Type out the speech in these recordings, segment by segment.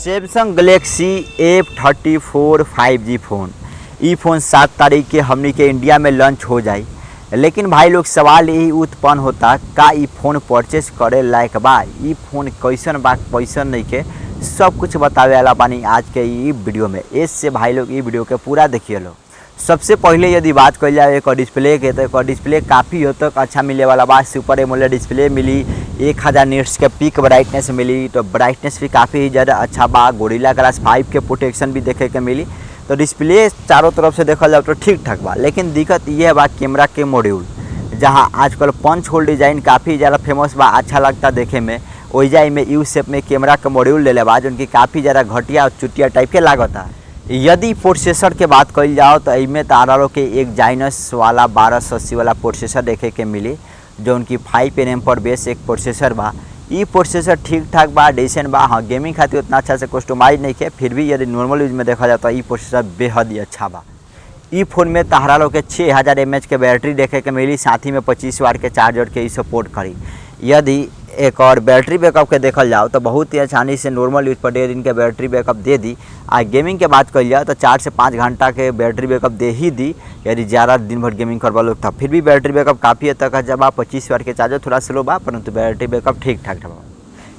Samsung Galaxy F34 5G phone. ई phone 7 तारीख के हमनी के इंडिया में लॉन्च हो जाई। लेकिन भाई लोग सवाल यही उत्पन्न होता का ई फ़ोन परचेस करे लायक बा, ई फ़ोन कैसन बा कैसन नहीं के सब कुछ बतावे वाला बानी आज के ई वीडियो में। इससे भाई लोग ई वीडियो के पूरा देखिए लो। सबसे पहले यदि बात कर जाए एक डिस्प्ले के, तो एक डिस्प्ले काफ़ी हद तक अच्छा मिले वाला बा। सुपर एमोलेड डिस्प्ले मिली, 1000 निट्स के पीक ब्राइटनेस मिली, तो ब्राइटनेस भी काफ़ी ज़्यादा अच्छा बा। गोरिल्ला ग्लास 5 के प्रोटेक्शन भी देखे के मिली। तो डिस्प्ले चारों तरफ से देखा जाए तो ठीक ठाक बा। लेकिन दिक्कत ये बा कैमरा के मॉड्यूल, जहाँ आजकल पंच होल डिज़ाइन काफ़ी ज़्यादा फेमस बा, अच्छा लगता देखे में। ओइजा में यू शेप में कैमरा के मॉड्यूल ले बा, जो कि काफ़ी ज़्यादा घटिया और चुटिया टाइप के लागता। यदि प्रोसेसर के बात कल जाओ तो इनमें तारा लोग के एक जाइनस वाला 1280 वाला प्रोसेसर देखे के मिली, जो उनकी 5nm पर बेस एक प्रोसेसर बा। ई प्रोसेसर ठीक ठाक बा, डिसेंट बा। हाँ, गेमिंग खातिर उतना अच्छा से कस्टमाइज नहीं के, फिर भी यदि नॉर्मल यूज में देखा जाए तो ई प्रोसेसर बेहद ही अच्छा बा। ई फ़ोन में तारा लोग के 6000 mAh के बैटरी देखे के मिली, साथ ही में 25 वाट के चार्जर के सपोर्ट करी। यदि एक और बैटरी बैकअप के देखल जाओ तो बहुत ही आसानी से नॉर्मल यूज पर 1.5 दिन के बैटरी बैकअप दे दी। आ गेमिंग के बात कर जाओ तो 4 से 5 घंटा के बैटरी बैकअप दे ही दी, यदि ज़्यादा दिन भर गेमिंग करवा लोग था। फिर भी बैटरी बैकअप काफ़ी हद तक जब 25 वाट के चार्जर थोड़ा स्लो बा, परंतु बैटरी बैकअप ठीक ठाक बा।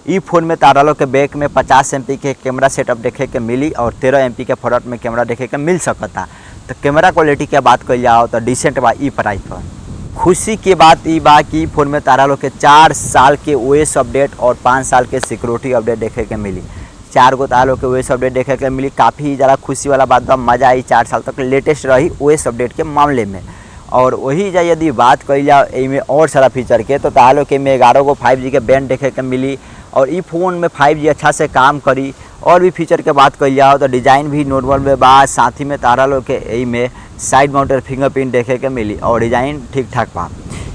ई फ़ोन में तारा लोग के बैक में 50 MP के कैमरा सेटअप देखे के मिली और 13 MP के फ्रंट में कैमरा देखे के मिल सकता। तो कैमरा क्वालिटी के बात कर जाओ तो डिसेंट बा ई प्राइस पर। खुशी की बात ई बा कि फ़ोन में तारा लोग के 4 साल के OS अपडेट और 5 साल के सिक्योरिटी अपडेट देखे के मिली। 4 गो तारा लोग के OS अपडेट देखे के मिली, काफ़ी ज़्यादा खुशी वाला बात बा। मज़ा आई, 4 साल तक लेटेस्ट रही OS अपडेट के मामले में। और वही जा यदि बात करी जाओ इनमें और सारा फीचर के, तो तारा लोग के में 11 गो 5G के बैंड देखे के मिली और ई फ़ोन में 5G अच्छा से काम करी। और भी फीचर के बात करी जाओ तो डिज़ाइन भी नॉर्मल में बा, साथ ही में तारा लोग के में साइड माउंटेड फिंगरप्रिंट देखे के मिली और डिज़ाइन ठीक ठाक बा।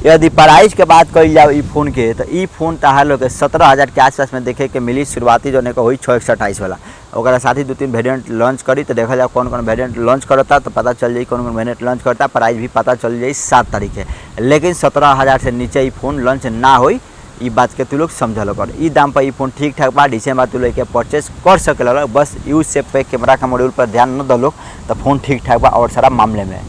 यदि प्राइस के बात करी जाओ ई फ़ोन के, तो ई फ़ोन तारा लोग के 17000 के आसपास में देखे के मिली। शुरुआती जो को हुई 628 वाला, और साथ ही 2-3 वेरिएंट लॉन्च करी तो देखा जाए कौन कौन वेरिएंट लॉन्च करता, तो पता चल जाए कौन कौन वेरिएंट लॉन्च करता। प्राइस भी पता चल जाए 7 तारीख के। लेकिन 17000 से नीचे ई फ़ोन लॉन्च ना हो, ई बात के तू लोग समझ कर। ई दाम पर ई फ़ोन ठीक ठाक बा, डिसेंबर तू लोग के परचेस कर सके। बस यूज से पे कैमरा का मॉड्यूल पर ध्यान न दो लोग, तो फ़ोन ठीक ठाक बा और सारा मामले में।